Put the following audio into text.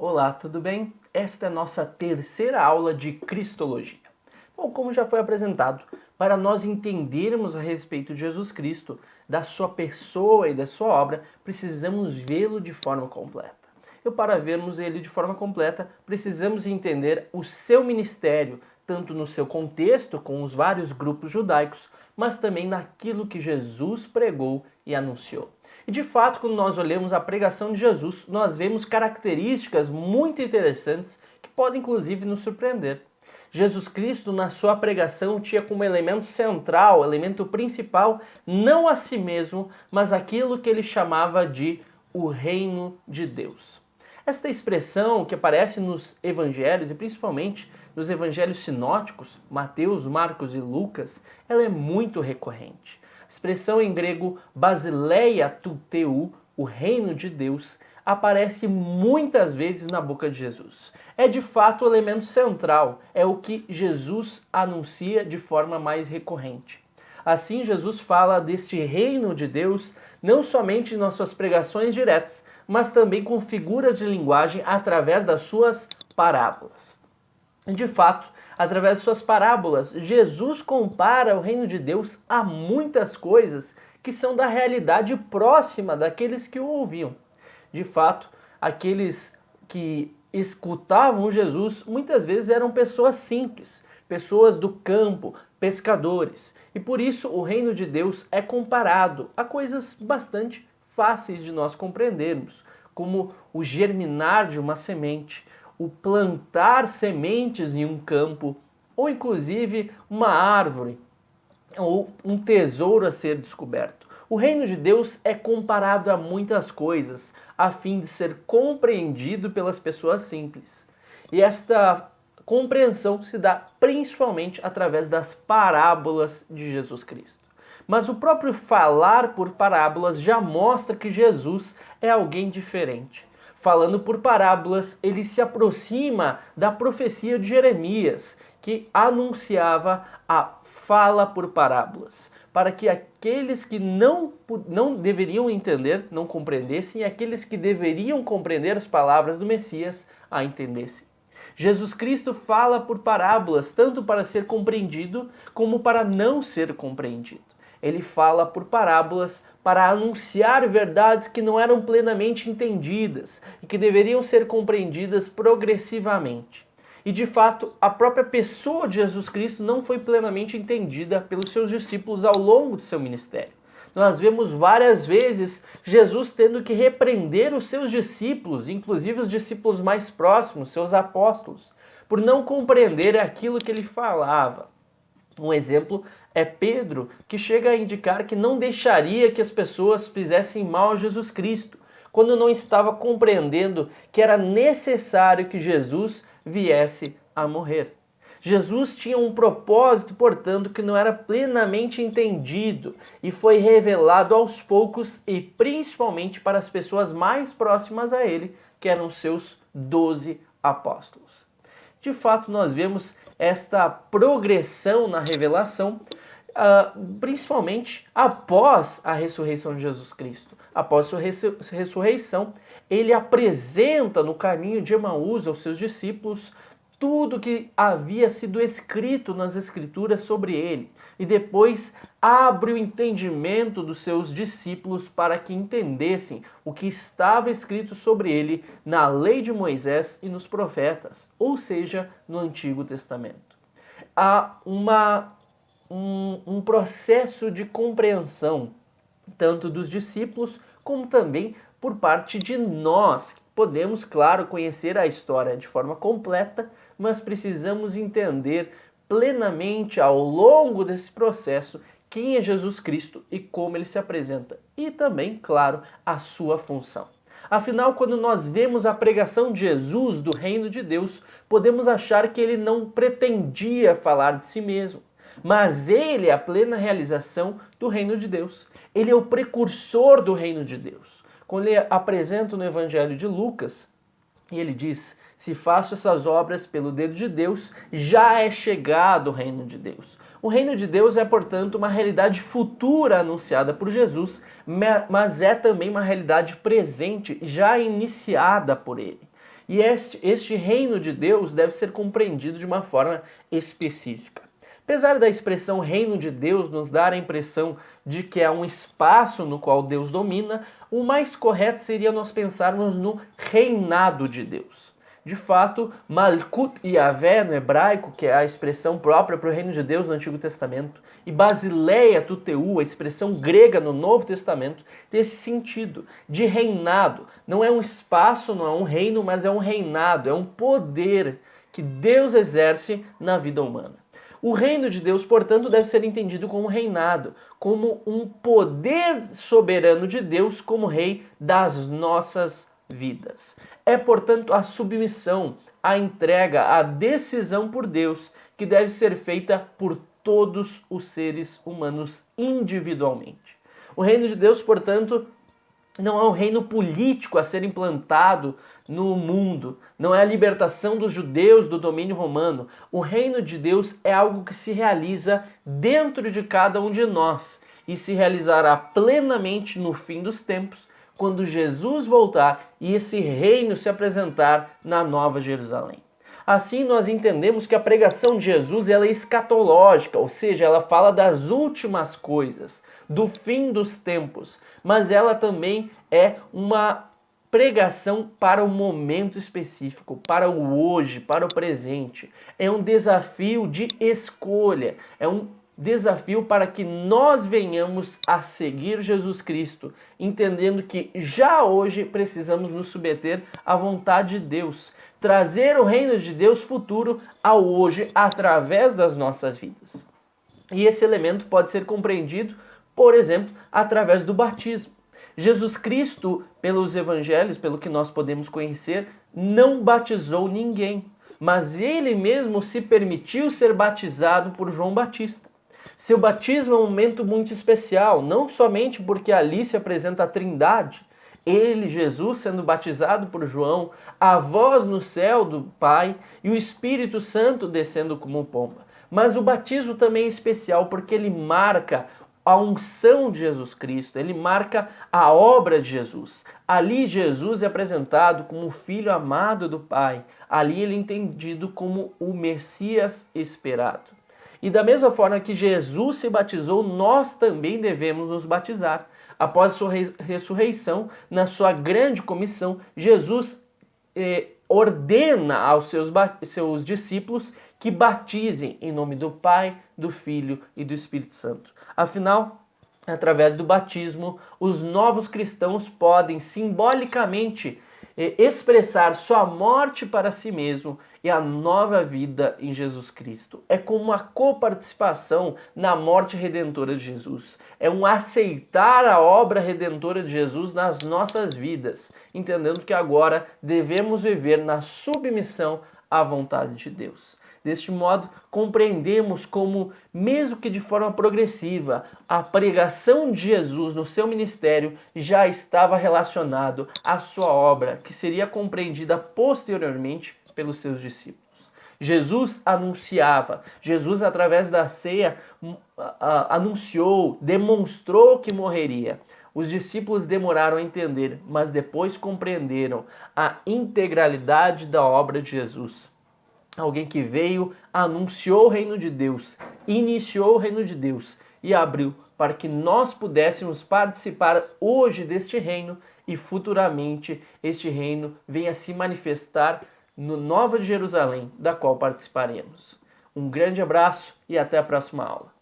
Olá, tudo bem? Esta é a nossa terceira aula de Cristologia. Bom, como já foi apresentado, para nós entendermos a respeito de Jesus Cristo, da sua pessoa e da sua obra, precisamos vê-lo de forma completa. E para vermos ele de forma completa, precisamos entender o seu ministério, tanto no seu contexto, com os vários grupos judaicos, mas também naquilo que Jesus pregou e anunciou. E de fato, quando nós olhamos a pregação de Jesus, nós vemos características muito interessantes que podem inclusive nos surpreender. Jesus Cristo, na sua pregação, tinha como elemento central, elemento principal, não a si mesmo, mas aquilo que ele chamava de o reino de Deus. Esta expressão que aparece nos evangelhos, e principalmente nos evangelhos sinóticos, Mateus, Marcos e Lucas, ela é muito recorrente. A expressão em grego basileia tou theou, o reino de Deus, aparece muitas vezes na boca de Jesus. É de fato o elemento central, é o que Jesus anuncia de forma mais recorrente. Assim, Jesus fala deste reino de Deus não somente nas suas pregações diretas, mas também com figuras de linguagem através das suas parábolas. De fato, através de suas parábolas, Jesus compara o reino de Deus a muitas coisas que são da realidade próxima daqueles que o ouviam. De fato, aqueles que escutavam Jesus muitas vezes eram pessoas simples, pessoas do campo, pescadores. E por isso o reino de Deus é comparado a coisas bastante fáceis de nós compreendermos, como o germinar de uma semente, o plantar sementes em um campo, ou inclusive uma árvore, ou um tesouro a ser descoberto. O reino de Deus é comparado a muitas coisas, a fim de ser compreendido pelas pessoas simples. E esta compreensão se dá principalmente através das parábolas de Jesus Cristo. Mas o próprio falar por parábolas já mostra que Jesus é alguém diferente. Falando por parábolas, ele se aproxima da profecia de Jeremias, que anunciava a fala por parábolas, para que aqueles que não deveriam entender, não compreendessem, e aqueles que deveriam compreender as palavras do Messias, a entendessem. Jesus Cristo fala por parábolas, tanto para ser compreendido, como para não ser compreendido. Ele fala por parábolas para anunciar verdades que não eram plenamente entendidas e que deveriam ser compreendidas progressivamente. E de fato, a própria pessoa de Jesus Cristo não foi plenamente entendida pelos seus discípulos ao longo do seu ministério. Nós vemos várias vezes Jesus tendo que repreender os seus discípulos, inclusive os discípulos mais próximos, seus apóstolos, por não compreender aquilo que ele falava. Um exemplo é Pedro, que chega a indicar que não deixaria que as pessoas fizessem mal a Jesus Cristo, quando não estava compreendendo que era necessário que Jesus viesse a morrer. Jesus tinha um propósito, portanto, que não era plenamente entendido e foi revelado aos poucos e principalmente para as pessoas mais próximas a ele, que eram seus 12 apóstolos. De fato, nós vemos esta progressão na revelação, principalmente após a ressurreição de Jesus Cristo. Após sua ressurreição, ele apresenta no caminho de Emaús aos seus discípulos tudo que havia sido escrito nas Escrituras sobre ele. E depois abre o entendimento dos seus discípulos para que entendessem o que estava escrito sobre ele na lei de Moisés e nos profetas, ou seja, no Antigo Testamento. Há um processo de compreensão, tanto dos discípulos como também por parte de nós. Podemos, claro, conhecer a história de forma completa, mas precisamos entender plenamente ao longo desse processo quem é Jesus Cristo e como ele se apresenta. E também, claro, a sua função. Afinal, quando nós vemos a pregação de Jesus do reino de Deus, podemos achar que ele não pretendia falar de si mesmo. Mas ele é a plena realização do reino de Deus. Ele é o precursor do reino de Deus. Quando ele apresenta no Evangelho de Lucas, e ele diz: se faço essas obras pelo dedo de Deus, já é chegado o reino de Deus. O reino de Deus é, portanto, uma realidade futura anunciada por Jesus, mas é também uma realidade presente, já iniciada por ele. E este reino de Deus deve ser compreendido de uma forma específica. Apesar da expressão reino de Deus nos dar a impressão de que é um espaço no qual Deus domina, o mais correto seria nós pensarmos no reinado de Deus. De fato, Malkut Yavé no hebraico, que é a expressão própria para o reino de Deus no Antigo Testamento, e Basileia Tuteu, a expressão grega no Novo Testamento, tem esse sentido de reinado. Não é um espaço, não é um reino, mas é um reinado, é um poder que Deus exerce na vida humana. O reino de Deus, portanto, deve ser entendido como reinado, como um poder soberano de Deus como rei das nossas vidas. É, portanto, a submissão, a entrega, a decisão por Deus que deve ser feita por todos os seres humanos individualmente. O reino de Deus, portanto, não é um reino político a ser implantado no mundo. Não é a libertação dos judeus do domínio romano. O reino de Deus é algo que se realiza dentro de cada um de nós e se realizará plenamente no fim dos tempos, quando Jesus voltar e esse reino se apresentar na Nova Jerusalém. Assim, nós entendemos que a pregação de Jesus ela é escatológica, ou seja, ela fala das últimas coisas, do fim dos tempos, mas ela também é uma pregação para o momento específico, para o hoje, para o presente. É um desafio de escolha, é um desafio para que nós venhamos a seguir Jesus Cristo, entendendo que já hoje precisamos nos submeter à vontade de Deus, trazer o reino de Deus futuro ao hoje através das nossas vidas. E esse elemento pode ser compreendido, por exemplo, através do batismo. Jesus Cristo, pelos evangelhos, pelo que nós podemos conhecer, não batizou ninguém, mas ele mesmo se permitiu ser batizado por João Batista. Seu batismo é um momento muito especial, não somente porque ali se apresenta a Trindade, ele, Jesus, sendo batizado por João, a voz no céu do Pai e o Espírito Santo descendo como pomba. Mas o batismo também é especial porque ele marca a unção de Jesus Cristo, ele marca a obra de Jesus. Ali Jesus é apresentado como o Filho amado do Pai, ali ele é entendido como o Messias esperado. E da mesma forma que Jesus se batizou, nós também devemos nos batizar. Após sua ressurreição, na sua grande comissão, Jesus ordena aos seus discípulos que batizem em nome do Pai, do Filho e do Espírito Santo. Afinal, através do batismo, os novos cristãos podem simbolicamente expressar sua morte para si mesmo e a nova vida em Jesus Cristo. É como uma coparticipação na morte redentora de Jesus. É um aceitar a obra redentora de Jesus nas nossas vidas, entendendo que agora devemos viver na submissão à vontade de Deus. Deste modo, compreendemos como, mesmo que de forma progressiva, a pregação de Jesus no seu ministério já estava relacionado à sua obra, que seria compreendida posteriormente pelos seus discípulos. Jesus anunciava, Jesus através da ceia anunciou, demonstrou que morreria. Os discípulos demoraram a entender, mas depois compreenderam a integralidade da obra de Jesus. Alguém que veio, anunciou o reino de Deus, iniciou o reino de Deus e abriu para que nós pudéssemos participar hoje deste reino e futuramente este reino venha se manifestar no Nova Jerusalém, da qual participaremos. Um grande abraço e até a próxima aula.